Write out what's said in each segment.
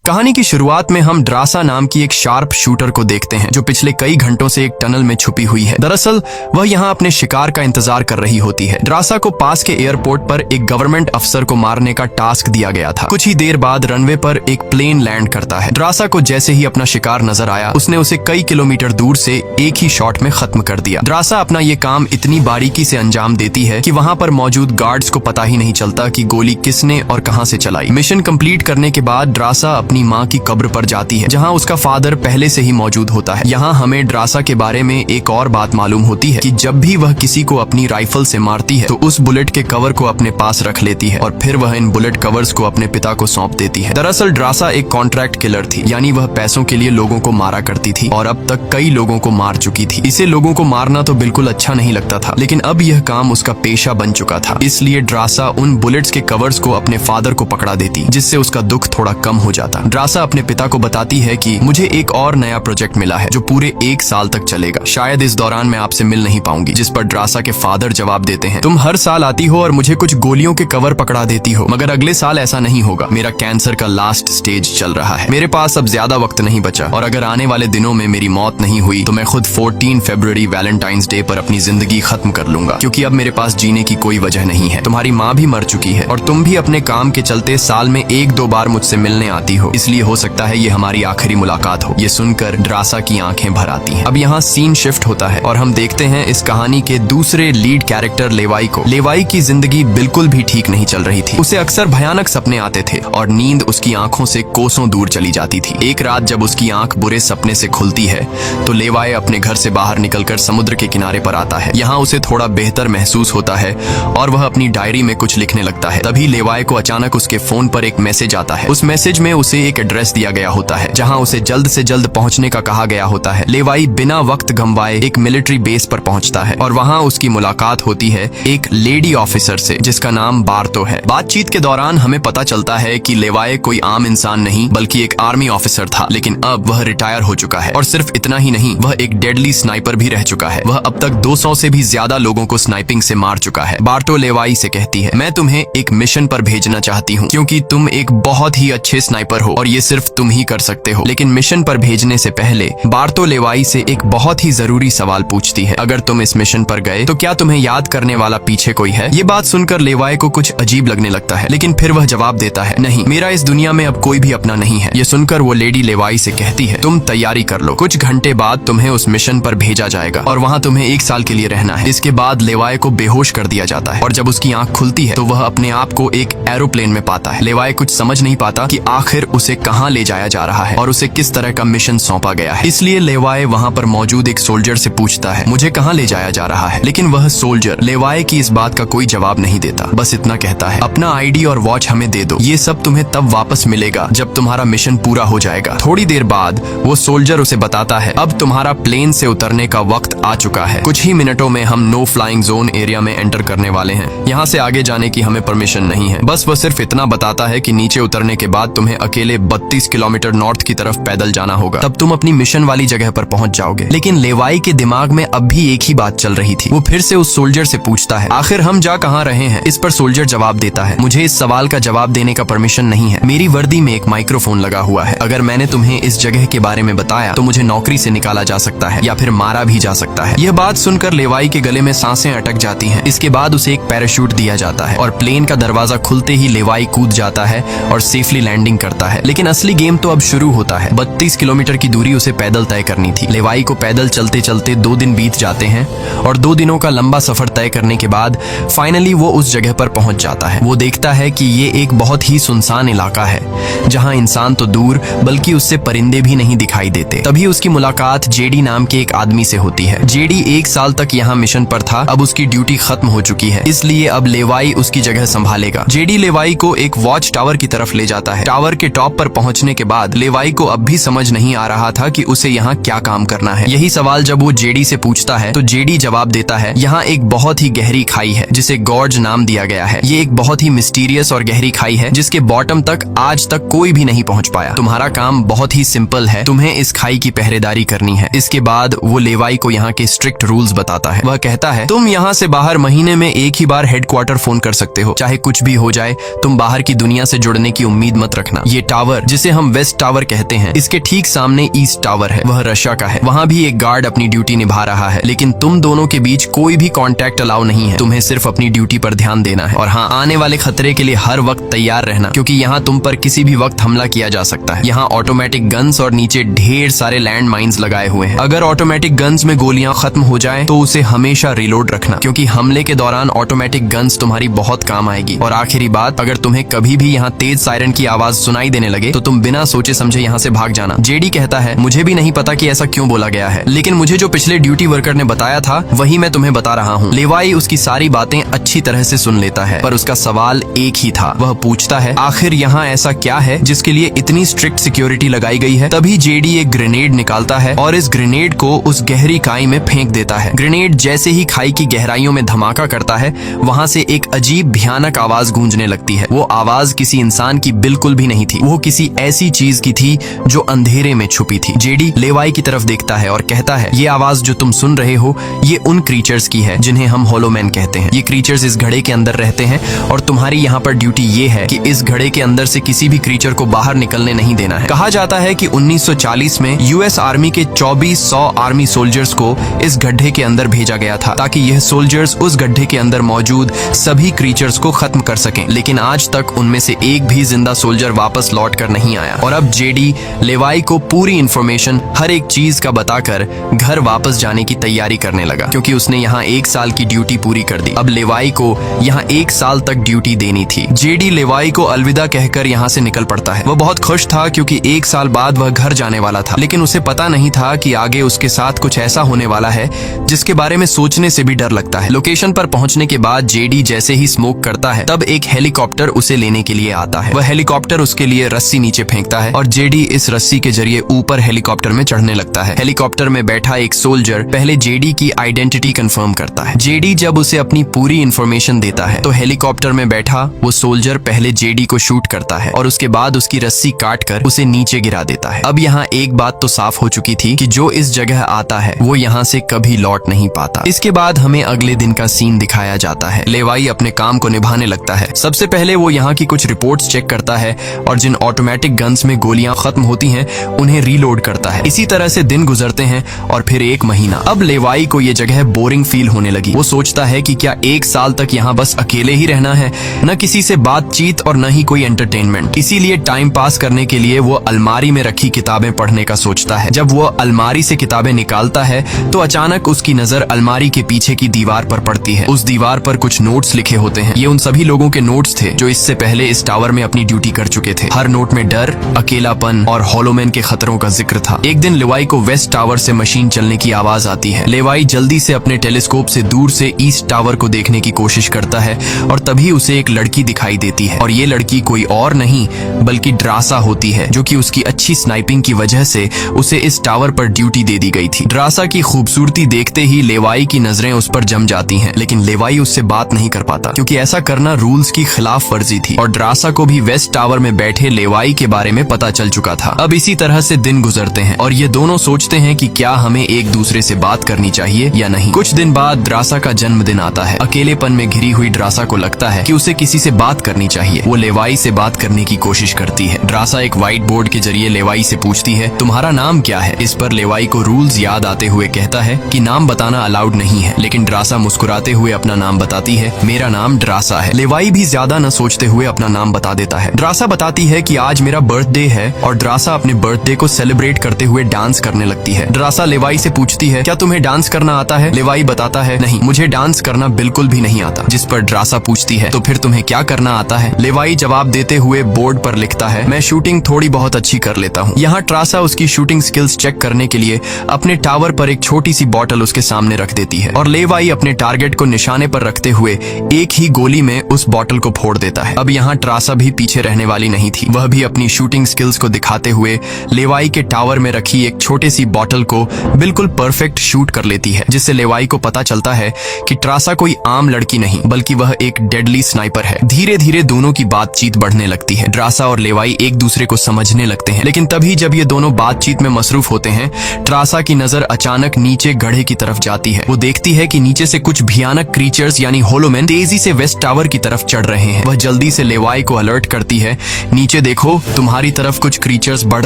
कहानी की शुरुआत में हम ड्रासा नाम की एक शार्प शूटर को देखते हैं जो पिछले कई घंटों से एक टनल में छुपी हुई है। दरअसल वह यहाँ अपने शिकार का इंतजार कर रही होती है। ड्रासा को पास के एयरपोर्ट पर एक गवर्नमेंट अफसर को मारने का टास्क दिया गया था। कुछ ही देर बाद रनवे पर एक प्लेन लैंड करता है। ड्रासा को जैसे ही अपना शिकार नजर आया उसने उसे कई किलोमीटर दूर से एक ही शॉट में खत्म कर दिया। ड्रासा अपना ये काम इतनी बारीकी से अंजाम देती है कि वहाँ पर मौजूद गार्ड्स को पता ही नहीं चलता कि गोली किसने और कहाँ से चलाई। मिशन कंप्लीट करने के बाद ड्रासा अपनी माँ की कब्र पर जाती है जहाँ उसका फादर पहले से ही मौजूद होता है। यहाँ हमें ड्रासा के बारे में एक और बात मालूम होती है कि जब भी वह किसी को अपनी राइफल से मारती है तो उस बुलेट के कवर को अपने पास रख लेती है और फिर वह इन बुलेट कवर्स को अपने पिता को सौंप देती है। दरअसल ड्रासा एक कॉन्ट्रैक्ट किलर थी, यानी वह पैसों के लिए लोगों को मारा करती थी और अब तक कई लोगों को मार चुकी थी। इसे लोगों को मारना तो बिल्कुल अच्छा नहीं लगता था, लेकिन अब यह काम उसका पेशा बन चुका था। इसलिए ड्रासा उन बुलेट्स के कवर्स को अपने फादर को पकड़ा देती, जिससे उसका दुख थोड़ा कम हो जाता। ड्रासा अपने पिता को बताती है कि मुझे एक और नया प्रोजेक्ट मिला है जो पूरे 1 साल तक चलेगा। शायद इस दौरान मैं आपसे मिल नहीं पाऊंगी। जिस पर ड्रासा के फादर जवाब देते हैं, तुम हर साल आती हो और मुझे कुछ गोलियों के कवर पकड़ा देती हो, मगर अगले साल ऐसा नहीं होगा। मेरा कैंसर का लास्ट स्टेज चल रहा है, मेरे पास अब ज्यादा वक्त नहीं बचा और अगर आने वाले दिनों में मेरी मौत नहीं हुई तो मैं खुद 14 फरवरी वैलेंटाइंस डे पर अपनी जिंदगी खत्म कर लूंगा, क्योंकि अब मेरे पास जीने की कोई वजह नहीं है। तुम्हारी माँ भी मर चुकी है और तुम भी अपने काम के चलते साल में 1-2 बार मुझसे मिलने आती हो, इसलिए हो सकता है ये हमारी आखिरी मुलाकात हो। ये सुनकर ड्रासा की आंखें भर आती हैं। अब यहाँ सीन शिफ्ट होता है और हम देखते हैं इस कहानी के दूसरे लीड कैरेक्टर लेवाई को। लेवाई की जिंदगी बिल्कुल भी ठीक नहीं चल रही थी। उसे अक्सर भयानक सपने आते थे और नींद उसकी आंखों से कोसों दूर चली जाती थी। एक रात जब उसकी आंख बुरे सपने से खुलती है तो लेवाई अपने घर से बाहर निकलकर समुद्र के किनारे पर आता है। यहाँ उसे थोड़ा बेहतर महसूस होता है और वह अपनी डायरी में कुछ लिखने लगता है। तभी लेवाई को अचानक उसके फोन पर एक मैसेज आता है। उस मैसेज में उसे एक एड्रेस दिया गया होता है जहाँ उसे जल्द से जल्द पहुंचने का कहा गया होता है। लेवाई बिना वक्त गंवाए एक मिलिट्री बेस पर पहुंचता है और वहाँ उसकी मुलाकात होती है एक लेडी ऑफिसर से जिसका नाम बार्तो है। बातचीत के दौरान हमें पता चलता है कि लेवाई कोई आम इंसान नहीं बल्कि एक आर्मी ऑफिसर था, लेकिन अब वह रिटायर हो चुका है और सिर्फ इतना ही नहीं, वह एक डेडली स्नाइपर भी रह चुका है। वह अब तक 200 से भी ज्यादा लोगों को स्नाइपिंग से मार चुका है। बार्तो लेवाई से कहती है, मैं तुम्हें एक मिशन पर भेजना चाहती हूँ क्योंकि तुम एक बहुत ही अच्छे स्नाइपर हो और ये सिर्फ तुम ही कर सकते हो। लेकिन मिशन पर भेजने से पहले बार्तो लेवाई से एक बहुत ही जरूरी सवाल पूछती है, अगर तुम इस मिशन पर गए तो क्या तुम्हें याद करने वाला पीछे कोई है? ये बात सुनकर लेवाई को कुछ अजीब लगने लगता है, लेकिन फिर वह जवाब देता है, नहीं, मेरा इस दुनिया में अब कोई भी अपना नहीं है। ये सुनकर वो लेडी लेवाई से कहती है, तुम तैयारी कर लो, कुछ घंटे बाद तुम्हें उस मिशन पर भेजा जाएगा और वहाँ तुम्हें 1 साल के लिए रहना है। इसके बाद लेवाई को बेहोश कर दिया जाता है और जब उसकी आंख खुलती है तो वह अपने आप को एक एरोप्लेन में पाता है। लेवाई कुछ समझ नहीं पाता कि आखिर उसे कहाँ ले जाया जा रहा है और उसे किस तरह का मिशन सौंपा गया है। इसलिए लेवाई वहाँ पर मौजूद एक सोल्जर से पूछता है, मुझे कहाँ ले जाया जा रहा है? लेकिन वह सोल्जर लेवाई की इस बात का कोई जवाब नहीं देता, बस इतना कहता है, अपना आईडी और वॉच हमें दे दो, ये सब तुम्हें तब वापस मिलेगा जब तुम्हारा मिशन पूरा हो जाएगा। थोड़ी देर बाद वो सोल्जर उसे बताता है, अब तुम्हारा प्लेन से उतरने का वक्त आ चुका है। कुछ ही मिनटों में हम नो फ्लाइंग जोन एरिया में एंटर करने वाले हैं। यहाँ से आगे जाने की हमें परमिशन नहीं है। बस वह सिर्फ इतना बताता है कि नीचे उतरने के बाद तुम्हें अकेले 32 किलोमीटर नॉर्थ की तरफ पैदल जाना होगा, तब तुम अपनी मिशन वाली जगह पर पहुंच जाओगे। लेकिन लेवाई के दिमाग में अब भी एक ही बात चल रही थी। वो फिर से उस सोल्जर से पूछता है, आखिर हम जा कहाँ रहे हैं? इस पर सोल्जर जवाब देता है, मुझे इस सवाल का जवाब देने का परमिशन नहीं है। मेरी वर्दी में एक माइक्रोफोन लगा हुआ है। अगर मैंने तुम्हें इस जगह के बारे में बताया तो मुझे नौकरी से निकाला जा सकता है या फिर मारा भी जा सकता है। यह बात सुनकर लेवाई के गले में सांसें अटक जाती हैं। इसके बाद उसे एक पैराशूट दिया जाता है और प्लेन का दरवाजा खुलते ही लेवाई कूद जाता है और सेफली लैंडिंग करता है। लेकिन असली गेम तो अब शुरू होता है। 32 किलोमीटर की दूरी उसे पैदल तय करनी थी। लेवाई को पैदल चलते चलते 2 दिन बीत जाते हैं और 2 दिनों का लंबा सफर तय करने के बाद फाइनली वो उस जगह पर पहुंच जाता है। वो देखता है कि ये एक बहुत ही सुनसान इलाका है जहां इंसान तो दूर बल्कि उससे परिंदे भी नहीं दिखाई देते। तभी उसकी मुलाकात जेडी नाम के एक आदमी से होती है। जेडी 1 साल तक यहाँ मिशन पर था, अब उसकी ड्यूटी खत्म हो चुकी है, इसलिए अब लेवाई उसकी जगह संभालेगा। जेडी लेवाई को एक वॉच टावर की तरफ ले जाता है। टावर के टॉप पर पहुंचने के बाद लेवाई को अब भी समझ नहीं आ रहा था कि उसे यहाँ क्या काम करना है। यही सवाल जब वो जेडी से पूछता है तो जेडी जवाब देता है, यहाँ एक बहुत ही गहरी खाई है जिसे गॉर्ज नाम दिया गया है। ये एक बहुत ही मिस्टीरियस और गहरी खाई है जिसके बॉटम तक आज तक कोई भी नहीं पहुंच पाया। तुम्हारा काम बहुत ही सिंपल है, तुम्हें इस खाई की पहरेदारी करनी है। इसके बाद वो लेवाई को यहाँ के स्ट्रिक्ट रूल्स बताता है। वह कहता है, तुम यहाँ से बाहर महीने में 1 ही बार हेडक्वार्टर फोन कर सकते हो, चाहे कुछ भी हो जाए। तुम बाहर की दुनिया से जुड़ने की उम्मीद मत रखना। ये टावर, जिसे हम वेस्ट टावर कहते हैं, इसके ठीक सामने ईस्ट टावर है, वह रशिया का है। वहाँ भी एक गार्ड अपनी ड्यूटी निभा रहा है, लेकिन तुम दोनों के बीच कोई भी कांटेक्ट अलाउ नहीं है। तुम्हें सिर्फ अपनी ड्यूटी पर ध्यान देना है और हाँ, आने वाले खतरे के लिए हर वक्त तैयार रहना, क्योंकि यहाँ तुम पर किसी भी वक्त हमला किया जा सकता है। यहाँ ऑटोमेटिक गन्स और नीचे ढेर सारे लैंड माइन्स लगाए हुए हैं। अगर ऑटोमेटिक गन्स में गोलियां खत्म हो जाए तो उसे हमेशा रिलोड रखना, क्योंकि हमले के दौरान ऑटोमेटिक गन्स तुम्हारी बहुत काम आएगी। और आखिरी बात, अगर तुम्हें कभी भी यहाँ तेज सायरन की आवाज सुनाई देने लगे तो तुम बिना सोचे समझे यहाँ से भाग जाना। जेडी कहता है, मुझे भी नहीं पता कि ऐसा क्यों बोला गया है, लेकिन मुझे जो पिछले ड्यूटी वर्कर ने बताया था वही मैं तुम्हें बता रहा हूँ। लेवाई उसकी सारी बातें अच्छी तरह से सुन लेता है, पर उसका सवाल एक ही था। वह पूछता है, आखिर यहाँ ऐसा क्या है जिसके लिए इतनी स्ट्रिक्ट सिक्योरिटी लगाई गई है? तभी जेडी एक ग्रेनेड निकालता है और इस ग्रेनेड को उस गहरी खाई में फेंक देता है। ग्रेनेड जैसे ही खाई की गहराइयों में धमाका करता है, वहाँ से एक अजीब भयानक आवाज गूंजने लगती है। वो आवाज किसी इंसान की बिल्कुल भी नहीं थी, वो किसी ऐसी चीज की थी जो अंधेरे में छुपी थी। जेडी लेवाई की तरफ देखता है और कहता है, ये आवाज जो तुम सुन रहे हो, ये उन क्रीचर्स की है जिन्हें हम होलोमैन कहते हैं। ये क्रीचर्स इस घड़े के अंदर रहते हैं और तुम्हारी यहाँ पर ड्यूटी ये है कि इस घड़े के अंदर से किसी भी क्रीचर को बाहर निकलने नहीं देना है। कहा जाता है कि 1940 में यूएस आर्मी के 2400 आर्मी सोल्जर्स को इस गड्ढे के अंदर भेजा गया था, ताकि यह सोल्जर्स उस गड्ढे के अंदर मौजूद सभी क्रीचर्स को खत्म कर सकें। लेकिन आज तक उनमें से एक भी जिंदा सोल्जर वापस लौट कर नहीं आया। और अब जेडी लेवाई को पूरी इंफॉर्मेशन, हर एक चीज का बताकर घर वापस जाने की तैयारी करने लगा, क्योंकि उसने यहाँ 1 साल की ड्यूटी पूरी कर दी। अब लेवाई को यहाँ 1 साल तक ड्यूटी देनी थी। जेडी लेवाई को अलविदा कहकर यहाँ से निकल पड़ता है। वह बहुत खुश था क्योंकि 1 साल बाद वह घर जाने वाला था, लेकिन उसे पता नहीं था कि आगे उसके साथ कुछ ऐसा होने वाला है जिसके बारे में सोचने से भी डर लगता है। लोकेशन पर पहुंचने के बाद जेडी जैसे ही स्मोक करता है, तब एक हेलीकॉप्टर उसे लेने के लिए आता है। वह हेलीकॉप्टर उसके लिए रस्सी नीचे फेंकता है और जेडी इस रस्सी के जरिए ऊपर हेलीकॉप्टर में चढ़ने लगता है। हेलीकॉप्टर में बैठा एक सोल्जर पहले जेडी की आइडेंटिटी कंफर्म करता है। जेडी जब उसे अपनी पूरी इंफॉर्मेशन देता है तो हेलीकॉप्टर में बैठा वो सोल्जर पहले जेडी को शूट करता है और उसके बाद उसकी रस्सी काट कर उसे नीचे गिरा देता है। अब यहाँ एक बात तो साफ हो चुकी थी कि जो इस जगह आता है वो यहाँ से कभी लौट नहीं पाता। इसके बाद हमें अगले दिन का सीन दिखाया जाता है। लेवाई अपने काम को निभाने लगता है। सबसे पहले वो यहाँ की कुछ रिपोर्ट्स चेक करता है और जिन ऑटोमेटिक गन्स में गोलियां खत्म होती हैं उन्हें रीलोड करता है। इसी तरह से दिन गुजरते हैं और फिर 1 महीना। अब लेवाई को ये जगह बोरिंग फील होने लगी। वो सोचता है कि क्या 1 साल तक यहाँ बस अकेले ही रहना है, न किसी से बातचीत और न ही कोई एंटरटेनमेंट। इसीलिए टाइम पास करने के लिए वो अलमारी में रखी किताबें पढ़ने का सोचता है। जब वो अलमारी से किताबें निकालता है तो अचानक उसकी नजर अलमारी के पीछे की दीवार पर पड़ती है। उस दीवार पर कुछ नोट्स लिखे होते हैं। ये उन सभी लोगों के नोट्स थे जो इससे पहले इस टावर में अपनी ड्यूटी कर चुके थे। हर नोट में डर, अकेलापन और होलोमैन के खतरों का जिक्र था। एक दिन लेवाई को वेस्ट टावर से मशीन चलने की आवाज आती है। लेवाई जल्दी से अपने टेलीस्कोप से दूर से ईस्ट टावर को देखने की कोशिश करता है और तभी उसे एक लड़की दिखाई देती है। और ये लड़की कोई और नहीं बल्कि ड्रासा होती है, जो कि उसकी अच्छी स्नाइपिंग की वजह से उसे इस टावर पर ड्यूटी दे दी गई थी। ड्रासा की खूबसूरती देखते ही लेवाई की नजरें उस पर जम जाती हैं, लेकिन लेवाई उससे बात नहीं कर पाता क्योंकि ऐसा करना रूल्स की खिलाफ वर्जी थी। और ड्रासा को भी वेस्ट टावर में बैठे लेवाई के बारे में पता चल चुका था। अब इसी तरह से दिन गुजरते हैं और ये दोनों सोचते हैं कि क्या हमें एक दूसरे से बात करनी चाहिए या नहीं। कुछ दिन बाद ड्रासा का जन्मदिन आता है। अकेलेपन में घिरी हुई ड्रासा को लगता है कि उसे किसी से बात करनी चाहिए। वो लेवाई से बात करने की कोशिश करती है। ड्रासा एक व्हाइट बोर्ड के जरिए लेवाई से पूछती है, तुम्हारा नाम क्या है? इस पर लेवाई को रूल्स याद आते हुए कहता है कि नाम बताना अलाउड नहीं है, लेकिन ड्रासा मुस्कुराते हुए अपना नाम बताती है, मेरा नाम ड्रासा है। लेवाई भी ज्यादा न सोचते हुए अपना नाम बता देता है। ड्रासा बताती है कि आज मेरा बर्थडे है और ड्रासा अपने बर्थडे को सेलिब्रेट करते हुए डांस करने लगती है। ड्रासा लेवाई से पूछती है, क्या तुम्हें डांस करना आता है? लेवाई बताता है, नहीं, मुझे डांस करना बिल्कुल भी नहीं आता। जिस पर ड्रासा पूछती है, तो फिर तुम्हें क्या करना आता है? लेवाई जवाब देते हुए बोर्ड पर लिखता है, मैं शूटिंग थोड़ी बहुत अच्छी कर लेता हूँ। यहाँ ड्रासा उसकी शूटिंग स्किल्स चेक करने के लिए अपने टावर पर एक छोटी सी बॉटल उसके सामने रख देती है और लेवाई अपने टारगेट को निशाने पर रखते हुए एक ही गोली में उस बॉटल को फोड़ देता है। अब यहाँ ड्रासा भी पीछे रहने वाली नहीं थी। वह भी अपनी शूटिंग स्किल्स को दिखाते हुए लेवाई के टावर में रखी एक छोटी सी बॉटल को बिल्कुल परफेक्ट शूट कर लेती है, जिससे लेवाई को पता चलता है कि ड्रासा कोई आम लड़की नहीं बल्कि वह एक डेडली स्नाइपर है। धीरे धीरे दोनों की बातचीत बढ़ने लगती है। ड्रासा और लेवाई एक दूसरे को समझने लगते हैं, लेकिन तभी जब ये दोनों बातचीत में मसरूफ होते हैं, ड्रासा की नजर अचानक नीचे गड्ढे की तरफ जाती है। वो देखती है कि नीचे से कुछ भयानक क्रीचर्स यानी होलोमैन तेजी से वेस्ट टावर की तरफ चढ़ रहे हैं। वह जल्दी से लेवाई को अलर्ट करती है। नीचे नीचे देखो, तुम्हारी तरफ कुछ क्रीचर्स बढ़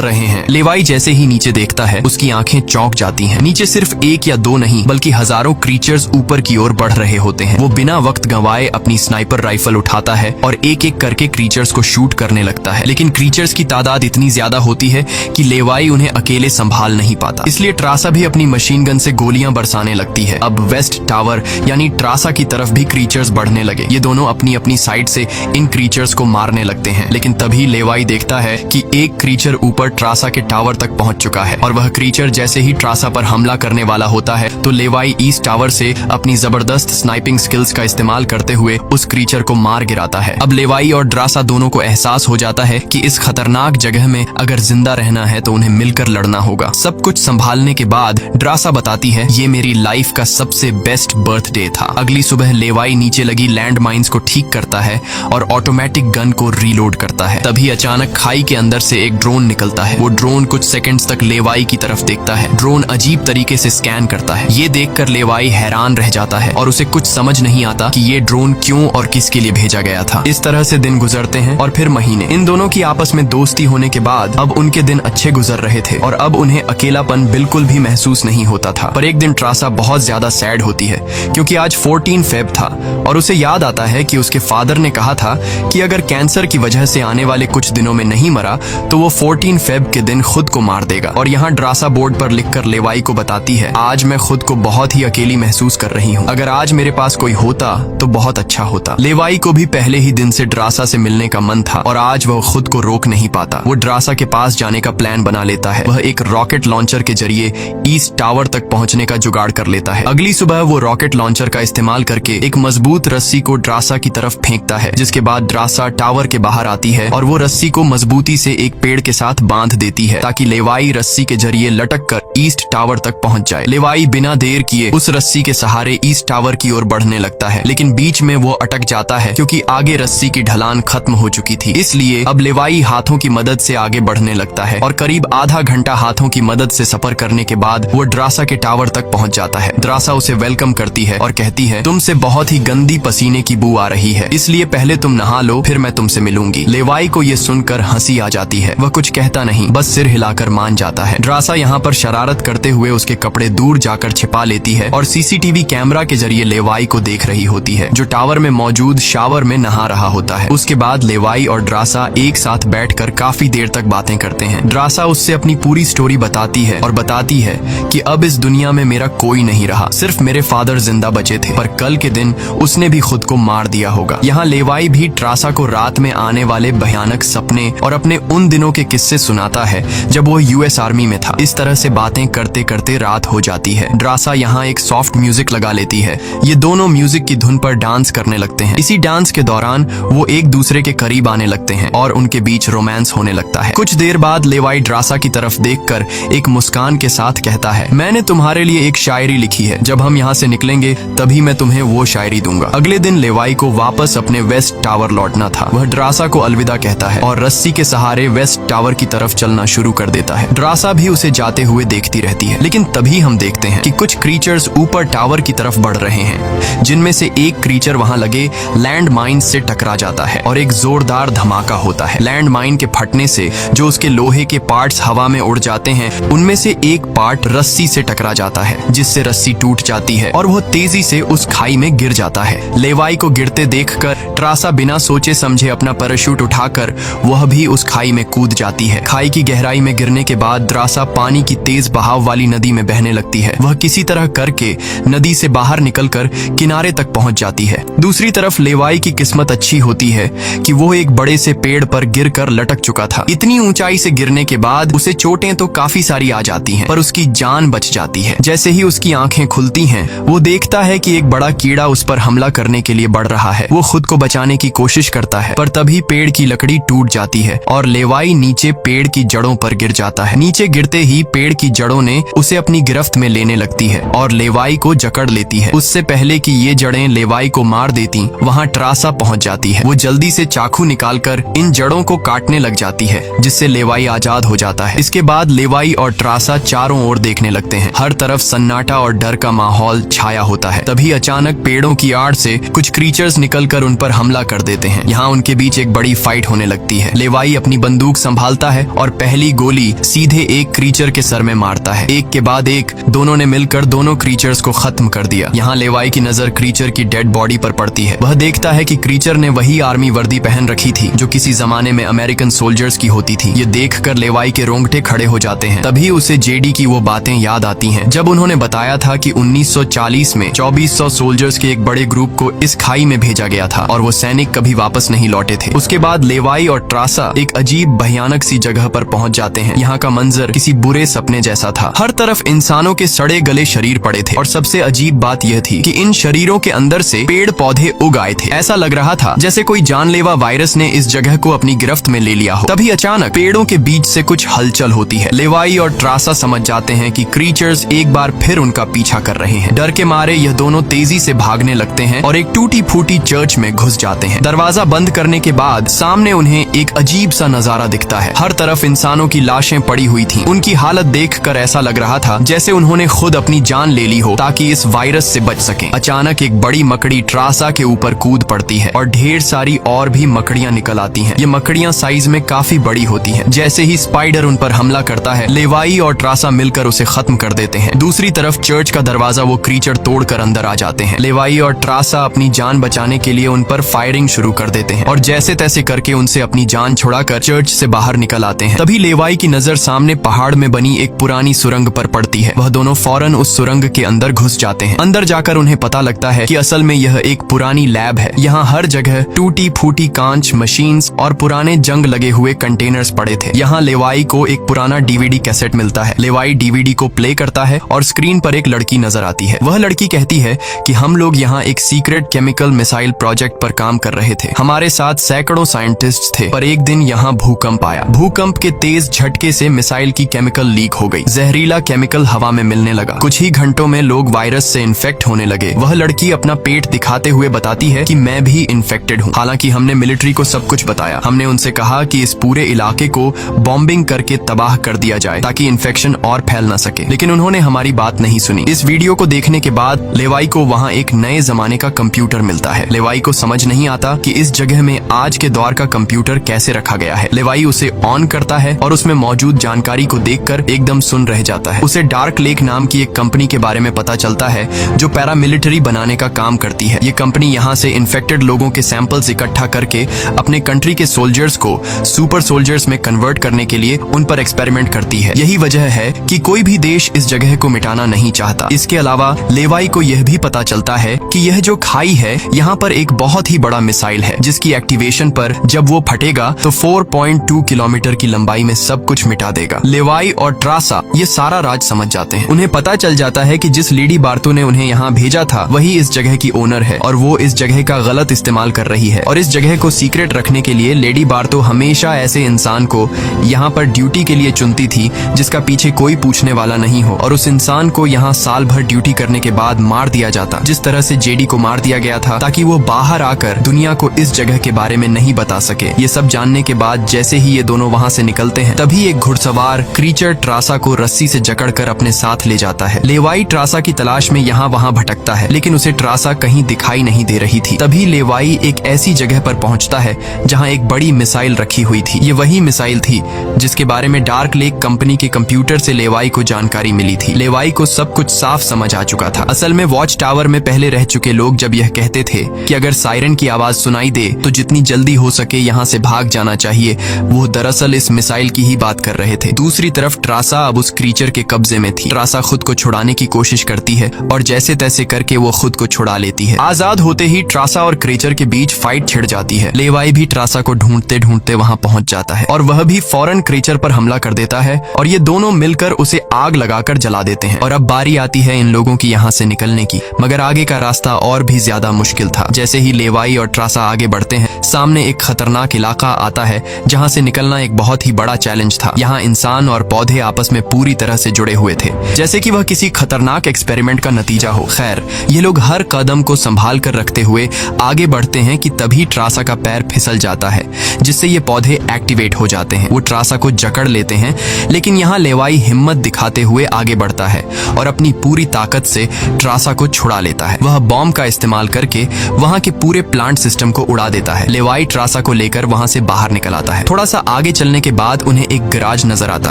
रहे हैं। लेवाई जैसे ही नीचे देखता है उसकी आंखें चौंक जाती हैं। नीचे सिर्फ एक या दो नहीं बल्कि हजारों क्रीचर्स ऊपर की ओर बढ़ रहे होते हैं। वो बिना वक्त गंवाए अपनी स्नाइपर राइफल उठाता है और एक एक करके क्रीचर्स को शूट करने लगता है। लेकिन क्रीचर्स की तादाद इतनी ज्यादा होती है कि लेवाई उन्हें अकेले संभाल नहीं पाता। इसलिए ट्रासा भी अपनी मशीन गन से गोलियां बरसाने लगती है। अब वेस्ट टावर यानी ट्रासा की तरफ भी क्रीचर्स बढ़ने लगे। ये दोनों अपनी अपनी साइड से इन क्रीचर्स को मारने लगते हैं। लेकिन तभी लेवाई देखता है कि एक क्रीचर ऊपर ट्रासा के टावर तक पहुंच चुका है और वह क्रीचर जैसे ही ट्रासा पर हमला करने वाला होता है तो लेवाई ईस्ट टावर से अपनी जबरदस्त स्नाइपिंग स्किल्स का इस्तेमाल करते हुए उस क्रीचर को मार गिराता है। अब लेवाई और ड्रासा दोनों को एहसास हो जाता है कि इस खतरनाक जगह में अगर जिंदा रहना है तो उन्हें मिलकर लड़ना होगा। सब कुछ संभालने के बाद ड्रासा बताती है, ये मेरी लाइफ का सबसे बेस्ट बर्थडे था। अगली सुबह लेवाई नीचे लगी लैंड माइन्स को ठीक करता है और ऑटोमेटिक गन को रीलोड करता है। तभी अचानक खाई के अंदर से एक ड्रोन निकलता है। वो ड्रोन कुछ सेकंड्स तक लेवाई की तरफ देखता है। ड्रोन अजीब तरीके से स्कैन करता है। ये देखकर लेवाई हैरान रह जाता है और उसे कुछ समझ नहीं आता कि ये ड्रोन क्यों और किसके लिए भेजा गया था। इस तरह से दिन गुजरते हैं और फिर महीने। इन दोनों की आपस में दोस्ती होने के बाद अब उनके दिन अच्छे गुजर रहे थे और अब उन्हें अकेलापन बिल्कुल भी महसूस नहीं होता था। पर एक दिन ट्रासा बहुत ज्यादा सैड होती है क्योंकि आज 14 फेब था और उसे याद आता है कि उसके फादर ने कहा था कि अगर कैंसर की वजह से आने वाले कुछ दिनों में नहीं मरा तो वो 14 फेब के दिन खुद को मार देगा। और यहाँ ड्रासा बोर्ड पर लिखकर लेवाई को बताती है, आज मैं खुद को बहुत ही अकेली महसूस कर रही हूँ। अगर आज मेरे पास कोई होता तो बहुत अच्छा होता। लेवाई को भी पहले ही दिन से ड्रासा से मिलने का मन था और आज वह खुद को रोक नहीं पाता। वो ड्रासा के पास जाने का प्लान बना लेता है। वह एक रॉकेट लॉन्चर के जरिए ईस्ट टावर तक पहुंचने का जुगाड़ कर लेता है। अगली सुबह वो रॉकेट लॉन्चर का इस्तेमाल करके एक मजबूत रस्सी को ड्रासा की तरफ फेंकता है, जिसके बाद ड्रासा टावर के बाहर आती है और वो रस्सी को मजबूती से एक पेड़ के साथ बांध देती है ताकि लेवाई रस्सी के जरिए लटक कर ईस्ट टावर तक पहुंच जाए। लेवाई बिना देर किए उस रस्सी के सहारे ईस्ट टावर की ओर बढ़ने लगता है, लेकिन बीच में वो अटक जाता है क्योंकि आगे रस्सी की ढलान खत्म हो चुकी थी। इसलिए अब लेवाई हाथों की मदद से आगे बढ़ने लगता है और करीब आधा घंटा हाथों की मदद से सफर करने के बाद वो ड्रासा के टावर तक पहुंच जाता है। ड्रासा उसे वेलकम करती है और कहती है, तुमसे बहुत ही गंदी पसीने की बू आ रही है, इसलिए पहले तुम नहा लो फिर मैं तुमसे मिलूंगी। लेवाई को ये सुनकर हंसी आ जाती है। वह कुछ कहता नहीं, बस सिर हिलाकर मान जाता है। ड्रासा यहाँ पर शरारत करते हुए उसके कपड़े दूर जाकर छिपा लेती है और सीसीटीवी कैमरा के जरिए लेवाई को देख रही होती है, जो टावर में मौजूद शावर में नहा रहा होता है। उसके बाद लेवाई और ड्रासा एक साथ बैठकर काफी देर तक बातें करते हैं। ड्रासा उससे अपनी पूरी स्टोरी बताती है और बताती है कि अब इस दुनिया में मेरा कोई नहीं रहा, सिर्फ मेरे फादर जिंदा बचे थे, पर कल के दिन उसने भी खुद को मार दिया होगा। यहाँ लेवाई भी ट्रासा को रात में आने वाले भयानक सपने और अपने उन दिनों के किस्से सुनाता है जब वो यूएस आर्मी में था। इस तरह से बातें करते करते रात हो जाती है। ड्रासा यहाँ एक सॉफ्ट म्यूजिक लगा लेती है। ये दोनों म्यूजिक की धुन पर डांस करने लगते हैं। इसी डांस के दौरान वो एक दूसरे के करीब आने लगते हैं और उनके बीच रोमांस होने लगता है। कुछ देर बाद लेवाई ड्रासा की तरफ देखकर एक मुस्कान के साथ कहता है, मैंने तुम्हारे लिए एक शायरी लिखी है, जब हम यहाँ से निकलेंगे तभी मैं तुम्हें वो शायरी दूंगा। अगले दिन लेवाई को वापस अपने वेस्ट टावर लौटना था। वह ड्रासा को अलविदा कहता है और रस्सी के सहारे वेस्ट टावर की तरफ चलना शुरू कर देता है। ड्रासा भी उसे जाते हुए देखती रहती है, लेकिन तभी हम देखते हैं कि कुछ क्रीचर्स ऊपर टावर की तरफ बढ़ रहे हैं, जिनमें से एक क्रीचर वहां लगे लैंड माइन से टकरा जाता है और एक जोरदार धमाका होता है। लैंड माइन के फटने से जो उसके लोहे के पार्ट्स हवा में उड़ जाते हैं, उनमें से एक पार्ट रस्सी से टकरा जाता है, जिससे रस्सी टूट जाती है और वो तेजी से उस खाई में गिर जाता है। लेवाई को गिरते देखकर ट्रासा बिना सोचे समझे अपना पैराशूट उठाकर वह भी उस खाई में कूद जाती है। खाई की गहराई में गिरने के बाद ड्रासा पानी की तेज बहाव वाली नदी में बहने लगती है। वह किसी तरह करके नदी से बाहर निकलकर किनारे तक पहुंच जाती है। दूसरी तरफ लेवाई की किस्मत अच्छी होती है कि वो एक बड़े से पेड़ पर गिरकर लटक चुका था। इतनी ऊंचाई से गिरने के बाद उसे चोटें तो काफी सारी आ जाती हैं, पर उसकी जान बच जाती है। जैसे ही उसकी आंखें खुलती हैं, वो देखता है कि एक बड़ा कीड़ा उस पर हमला करने के लिए बढ़ रहा है। वो खुद को बचाने की कोशिश करता है, पर तभी पेड़ की लकड़ी टूट जाती है और लेवाई नीचे पेड़ की जड़ों पर गिर जाता है। नीचे गिरते ही पेड़ की जड़ों ने उसे अपनी गिरफ्त में लेने लगती है और लेवाई को जकड़ लेती है। उससे पहले कि ये जड़ें लेवाई को मार देती, वहाँ ट्रासा पहुँच जाती है। वो जल्दी से चाकू निकालकर इन जड़ों को काटने लग जाती है, जिससे लेवाई आजाद हो जाता है। इसके बाद लेवाई और ट्रासा चारों ओर देखने लगते हैं। हर तरफ सन्नाटा और डर का माहौल छाया होता है। तभी अचानक पेड़ों की आड़ से कुछ क्रीचर्स निकलकर उन पर हमला कर देते हैं। यहाँ उनके बीच एक बड़ी फाइट होने लगती लगती है। लेवाई अपनी बंदूक संभालता है और पहली गोली सीधे एक क्रीचर के सर में मारता है। एक के बाद एक दोनों ने मिलकर दोनों क्रीचर्स को खत्म कर दिया। यहाँ लेवाई की नजर क्रीचर की डेड बॉडी पर पड़ती है। वह देखता है कि क्रीचर ने वही आर्मी वर्दी पहन रखी थी जो किसी जमाने में अमेरिकन सोल्जर्स की होती थी। ये देखकर लेवाई के रोंगटे खड़े हो जाते हैं। तभी उसे जेडी की वो बातें याद आती हैं जब उन्होंने बताया था कि 1940 में 2400 सोल्जर्स के एक बड़े ग्रुप को इस खाई में भेजा गया था और वो सैनिक कभी वापस नहीं लौटे थे। उसके बाद लेवाई और ट्रासा एक अजीब भयानक सी जगह पर पहुंच जाते हैं। यहाँ का मंजर किसी बुरे सपने जैसा था। हर तरफ इंसानों के सड़े गले शरीर पड़े थे और सबसे अजीब बात यह थी कि इन शरीरों के अंदर से पेड़ पौधे उग आए थे। ऐसा लग रहा था जैसे कोई जानलेवा वायरस ने इस जगह को अपनी गिरफ्त में ले लिया हो। तभी अचानक पेड़ों के बीच से कुछ हलचल होती है। लेवाई और ट्रासा समझ जाते हैं कि क्रीचर्स एक बार फिर उनका पीछा कर रहे हैं। डर के मारे यह दोनों तेजी से भागने लगते हैं और एक टूटी फूटी चर्च में घुस जाते हैं। दरवाजा बंद करने के बाद सामने उन्हें एक अजीब सा नजारा दिखता है। हर तरफ इंसानों की लाशें पड़ी हुई थीं। उनकी हालत देखकर ऐसा लग रहा था जैसे उन्होंने खुद अपनी जान ले ली हो ताकि इस वायरस से बच सकें। अचानक एक बड़ी मकड़ी ट्रासा के ऊपर कूद पड़ती है और ढेर सारी और भी मकड़ियां निकल आती हैं। ये मकड़ियां साइज में काफी बड़ी होती हैं। जैसे ही स्पाइडर उन पर हमला करता है, लेवाई और ट्रासा मिलकर उसे खत्म कर देते हैं। दूसरी तरफ चर्च का दरवाजा वो क्रीचर तोड़कर अंदर आ जाते हैं। लेवाई और ट्रासा अपनी जान बचाने के लिए उन पर फायरिंग शुरू कर देते हैं और जैसे तैसे करके उनसे अपनी जान छुड़ाकर चर्च से बाहर निकल आते हैं। तभी लेवाई की नजर सामने पहाड़ में बनी एक पुरानी सुरंग पर पड़ती है। वह दोनों फौरन उस सुरंग के अंदर घुस जाते हैं। अंदर जाकर उन्हें पता लगता है कि असल में यह एक पुरानी लैब है। यहाँ हर जगह टूटी फूटी कांच, मशीन्स और पुराने जंग लगे हुए कंटेनर्स पड़े थे। यहाँ लेवाई को एक पुराना डीवीडी कैसेट मिलता है। लेवाई डीवीडी को प्ले करता है और स्क्रीन पर एक लड़की नजर आती है। वह लड़की कहती है कि हम लोग यहाँ एक सीक्रेट केमिकल मिसाइल प्रोजेक्ट पर काम कर रहे थे। हमारे साथ सैकड़ों साइंटिस्ट थे, पर एक दिन यहाँ भूकंप आया। भूकंप के तेज झटके से मिसाइल की केमिकल लीक हो गई। जहरीला केमिकल हवा में मिलने लगा। कुछ ही घंटों में लोग वायरस से इन्फेक्ट होने लगे। वह लड़की अपना पेट दिखाते हुए बताती है कि मैं भी इन्फेक्टेड हूँ। हालांकि हमने मिलिट्री को सब कुछ बताया। हमने उनसे कहा कि इस पूरे इलाके को बॉम्बिंग करके तबाह कर दिया जाए ताकि इन्फेक्शन और फैल न सके, लेकिन उन्होंने हमारी बात नहीं सुनी। इस वीडियो को देखने के बाद लेवाई को वहाँ एक नए जमाने का कंप्यूटर मिलता है। लेवाई को समझ नहीं आता कि इस जगह में आज के दौर का कंप्यूटर कैसे रखा गया है। लेवाई उसे ऑन करता है और उसमें मौजूद जानकारी को देखकर एकदम सुन रह जाता है। उसे डार्क लेक नाम की एक कंपनी के बारे में पता चलता है जो पैरामिलिट्री बनाने का काम करती है। ये कंपनी यहाँ से इन्फेक्टेड लोगों के सैंपल्स इकट्ठा करके अपने कंट्री के सोल्जर्स को सुपर सोल्जर्स में कन्वर्ट करने के लिए उन पर एक्सपेरिमेंट करती है। यही वजह है कि कोई भी देश इस जगह को मिटाना नहीं चाहता। इसके अलावा लेवाई को यह भी पता चलता है कि यह जो खाई है यहाँ पर एक बहुत ही बड़ा मिसाइल है जिसकी एक्टिवेशन पर जब वो फटेगा तो 4.2 किलोमीटर की लंबाई में सब कुछ मिटा देगा। लेवाई और ट्रासा ये सारा राज समझ जाते हैं। उन्हें पता चल जाता है कि जिस लेडी बार्तो ने उन्हें यहाँ भेजा था वही इस जगह की ओनर है और वो इस जगह का गलत इस्तेमाल कर रही है। और इस जगह को सीक्रेट रखने के लिए लेडी बार्तो हमेशा ऐसे इंसान को यहाँ पर ड्यूटी के लिए चुनती थी जिसका पीछे कोई पूछने वाला नहीं हो, और उस इंसान को यहाँ साल भर ड्यूटी करने के बाद मार दिया जाता, जिस तरह से जेडी को मार दिया गया था ताकि वो बाहर आकर दुनिया को इस जगह के बारे में नहीं बता सके। ये सब जानने के बाद जैसे ही ये दोनों वहाँ से निकलते हैं तभी एक घुड़सवार क्रीचर ट्रासा को रस्सी से जकड़कर अपने साथ ले जाता है। लेवाई ट्रासा की तलाश में यहाँ वहाँ भटकता है लेकिन उसे ट्रासा कहीं दिखाई नहीं दे रही थी। तभी लेवाई एक ऐसी जगह पर पहुँचता है जहाँ एक बड़ी मिसाइल रखी हुई थी। ये वही मिसाइल थी जिसके बारे में डार्क लेक कंपनी के कंप्यूटर से लेवाई को जानकारी मिली थी। लेवाई को सब कुछ साफ समझ आ चुका था। असल में वॉच टावर में पहले रह चुके लोग जब यह कहते थे कि अगर सायरन की आवाज सुनाई दे तो जितनी जल्दी हो सके यहाँ से भाग जाना चाहिए, वो दरअसल इस मिसाइल की ही बात कर रहे थे। दूसरी तरफ ट्रासा अब उस क्रीचर के कब्जे में थी। ट्रासा खुद को छुड़ाने की कोशिश करती है और जैसे तैसे करके वो खुद को छुड़ा लेती है। आजाद होते ही ट्रासा और क्रीचर के बीच फाइट छिड़ जाती है। लेवाई भी ट्रासा को ढूंढते ढूंढते वहाँ पहुंच जाता है और वह भी फौरन क्रीचर पर हमला कर देता है और ये दोनों मिलकर उसे आग लगाकर जला देते हैं। और अब बारी आती है इन लोगों की यहाँ से निकलने की, मगर आगे का रास्ता और भी ज्यादा मुश्किल था। जैसे ही लेवाई और ट्रासा आगे बढ़ते हैं सामने एक खतरनाक इलाका आता है जहाँ से निकलना एक बहुत ही बड़ा चैलेंज था। यहाँ इंसान और पौधे आपस में पूरी तरह से जुड़े हुए थे, जैसे कि वह किसी खतरनाक एक्सपेरिमेंट का नतीजा हो। खैर, ये लोग हर कदम को संभाल कर रखते हुए आगे बढ़ते हैं कि तभी ट्रासा का पैर फिसल जाता है जिससे ये पौधे एक्टिवेट हो जाते हैं। वो ट्रासा को जकड़ लेते हैं लेकिन यहाँ लेवाई हिम्मत दिखाते हुए आगे बढ़ता है और अपनी पूरी ताकत से ट्रासा को छुड़ा लेता है। वह बॉम्ब का इस्तेमाल करके वहाँ के पूरे प्लांट सिस्टम को उड़ा देता है। लेवाई ट्रासा को लेकर वहां से बाहर निकल आता है। थोड़ा सा आगे चलने के बाद उन्हें एक गैराज नजर आता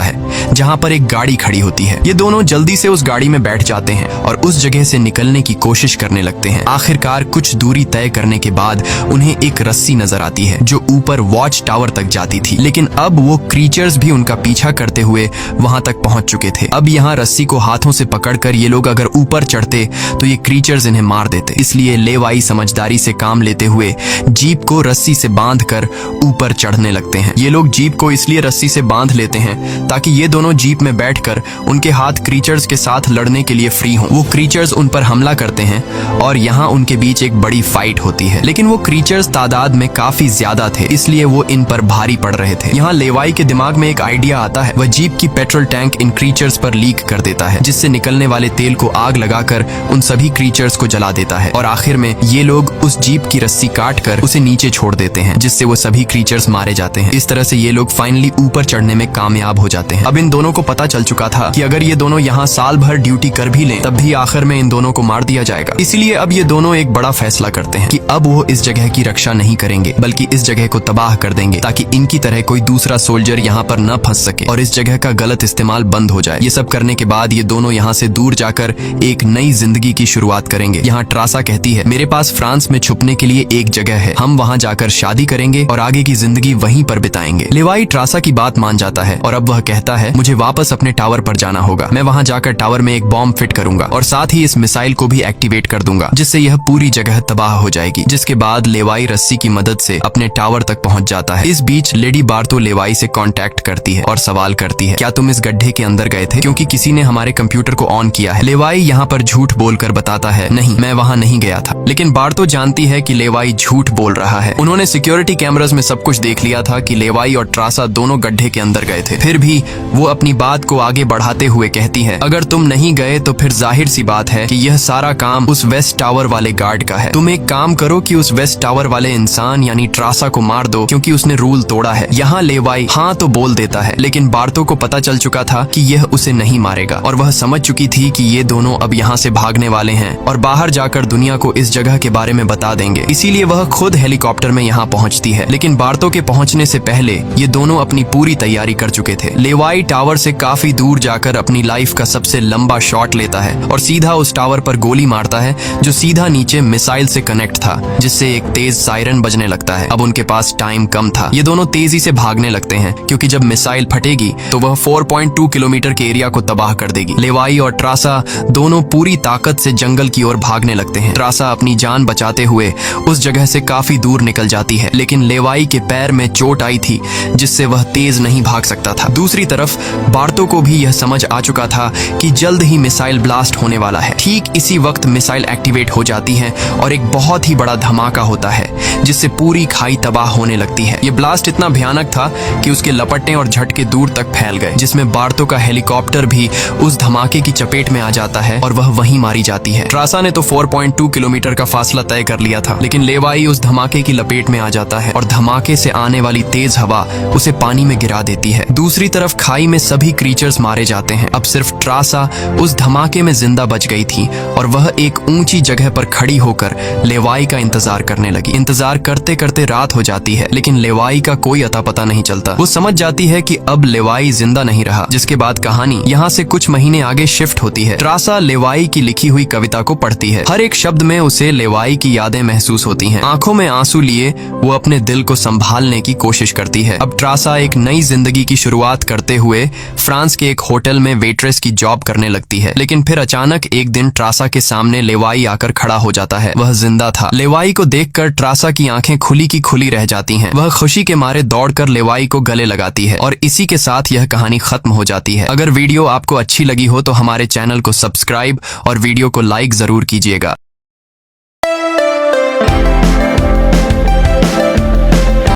है जहां पर एक गाड़ी खड़ी होती है। ये दोनों जल्दी से उस गाड़ी में बैठ जाते हैं और उस जगह से निकलने की कोशिश करने लगते हैं। आखिरकार कुछ दूरी तय करने के बाद उन्हें एक रस्सी नजर आती है जो ऊपर वॉच टावर तक जाती थी, लेकिन अब वो क्रीचर्स भी उनका पीछा करते हुए वहां तक पहुंच चुके थे। अब यहाँ रस्सी को हाथों से पकड़कर ये लोग अगर ऊपर चढ़ते तो ये क्रीचर्स इन्हें मार देते। इसलिए लेवाई समझदारी से काम लेते हुए जीप को रस्सी से बांधकर ऊपर चढ़ने लगते हैं। ये लोग जीप को इसलिए रस्सी से बांध लेते हैं ताकि ये दोनों जीप में बैठकर उनके हाथ क्रीचर्स के साथ लड़ने के लिए फ्री हों। वो क्रीचर्स उन पर हमला करते हैं और यहाँ उनके बीच एक बड़ी फाइट होती है, लेकिन वो क्रीचर्स तादाद में काफी ज्यादा थे इसलिए वो इन पर भारी पड़ रहे थे। यहाँ लेवाई के दिमाग में एक आइडिया आता है। वह जीप की पेट्रोल टैंक इन क्रीचर्स पर लीक कर देता है, जिससे निकलने वाले तेल को आग लगाकर उन सभी क्रीचर्स को जला देता है और आखिर में ये लोग उस जीप की रस्सी काटकर उसे नीचे छोड़ देते हैं, जिससे वो सभी क्रीचर्स मारे जाते हैं। इस तरह से ये लोग फाइनली ऊपर चढ़ने में कामयाब हो जाते हैं। अब इन दोनों को पता चल चुका था कि अगर ये दोनों यहाँ साल भर ड्यूटी कर भी लें तब भी आखिर में इन दोनों को मार दिया जाएगा। इसीलिए अब ये दोनों एक बड़ा फैसला करते हैं कि अब वो इस जगह की रक्षा नहीं करेंगे बल्कि इस जगह को तबाह कर देंगे ताकि इनकी तरह कोई दूसरा सोल्जर यहाँ पर न फंस सके और इस जगह का गलत इस्तेमाल बंद हो जाए। ये सब करने के बाद ये दोनों यहाँ से दूर जाकर एक नई जिंदगी की शुरुआत करेंगे। यहाँ ट्रासा कहती है, मेरे पास फ्रांस में छुपने के लिए एक जगह है, हम वहाँ जाकर शादी करेंगे और आगे की जिंदगी वहीं पर बिताएंगे। लेवाई ट्रासा की बात मान जाता है और अब वह कहता है, मुझे वापस अपने टावर पर जाना होगा। मैं वहाँ जाकर टावर में एक बॉम्ब फिट करूंगा और साथ ही इस मिसाइल को भी एक्टिवेट कर दूंगा, जिससे यह पूरी जगह तबाह हो जाएगी। जिसके बाद लेवाई रस्सी की मदद से अपने टावर तक पहुंच जाता है। इस बीच लेडी बार्तो लेवाई से कांटेक्ट करती है और सवाल करती है, क्या तुम इस गड्ढे के अंदर गए थे क्योंकि किसी ने हमारे कंप्यूटर को ऑन किया है। लेवाई यहाँ पर झूठ बोलकर बताता है, नहीं मैं वहाँ नहीं गया था। लेकिन बार्तो जानती है कि लेवाई झूठ बोल रहा है। उन्होंने सिक्योरिटी कैमरास में सब कुछ देख लिया था कि लेवाई और ट्रासा दोनों गड्ढे के अंदर गए थे। फिर भी वो अपनी बात को आगे बढ़ाते हुए कहती है, अगर तुम नहीं गए तो फिर जाहिर सी बात है कि यह सारा काम उस वेस्ट टावर वाले गार्ड का है। तुम एक काम करो कि उस वेस्ट टावर वाले इंसान यानी ट्रासा को मार दो क्योंकि उसने रूल तोड़ा है। यहाँ लेवाई हाँ तो बोल देता है, लेकिन बार्तो को पता चल चुका था कि यह उसे नहीं मारेगा और वह समझ चुकी थी कि ये दोनों अब यहाँ से भागने वाले हैं और बाहर जाकर दुनिया को इस जगह के बारे में बता देंगे। इसीलिए वह खुद हेलीकॉप्टर में यहाँ पहुँचती है, लेकिन बार्तो के पहुँचने से पहले ये दोनों अपनी पूरी तैयारी कर चुके थे। लेवाई टावर से काफी दूर जाकर अपनी लाइफ का सबसे लंबा शॉट लेता है और सीधा उस टावर पर गोली मारता है जो सीधा नीचे मिसाइल से कनेक्ट था, जिससे एक तेज सायरन बजने लगता है। अब उनके पास टाइम कम था। ये दोनों तेजी से भागने लगते हैं क्योंकि जब मिसाइल फटेगी तो वह 4.2 किलोमीटर के एरिया को तबाह कर देगी। लेवाई और ट्रासा दोनों पूरी ताकत से जंगल की ओर भागने लगते हैं। ट्रासा अपनी जान बचाते हुए उस जगह से काफी दूर निकल जाती है, लेकिन लेवाई के पैर में चोट आई थी जिससे वह तेज नहीं भाग सकता था। दूसरी तरफ बार्तो को भी यह समझ आ चुका था कि जल्द ही मिसाइल ब्लास्ट होने वाला है। ठीक इसी वक्त मिसाइल एक्टिवेट हो जाती है और एक बहुत ही बड़ा धमाका होता है जिससे पूरी खाई तबाह होने लगती है। ये ब्लास्ट इतना भयानक था कि उसके लपटने और झटके दूर तक फैल गए, जिसमें बार्तो का हेलीकॉप्टर भी उस धमाके की चपेट में आ जाता है और वह वहीं मारी जाती है। ट्रासा ने तो 4.2 किलोमीटर का फासला तय कर लिया था, लेकिन लेवाई उस धमाके की लपेट में आ जाता है और धमाके से आने वाली तेज हवा उसे पानी में गिरा देती है। दूसरी तरफ खाई में सभी क्रीचर्स मारे जाते हैं। अब सिर्फ ट्रासा उस धमाके में जिंदा बच गई थी और वह एक ऊंची जगह पर खड़ी होकर लेवाई का इंतजार करने लगी। इंतजार करते करते रात हो जाती है, लेकिन लेवाई का कोई अता पता नहीं चलता। वो समझ जाती है कि अब लेवाई जिंदा नहीं रहा, जिसके बाद कहानी यहाँ से कुछ महीने आगे शिफ्ट होती है। ट्रासा लेवाई की लिखी हुई कविता को पढ़ती है। हर एक शब्द में उसे लेवाई की यादें महसूस होती हैं। आंखों में आंसू लिए वो अपने दिल को संभालने की कोशिश करती है। अब ट्रासा एक नई जिंदगी की शुरुआत करते हुए फ्रांस के एक होटल में वेट्रेस की जॉब करने लगती है, लेकिन फिर अचानक एक दिन ट्रासा के सामने लेवाई आकर खड़ा हो जाता है। वह जिंदा था। लेवाई को देखकर ट्रासा की आंखें खुली की खुली रह जाती हैं। वह खुशी के मारे दौड़कर लेवाई को गले लगाती है और इसी के साथ यह कहानी खत्म हो जाती है। अगर वीडियो आपको अच्छी लगी हो तो हमारे चैनल को सब्सक्राइब और वीडियो को लाइक जरूर कीजिएगा।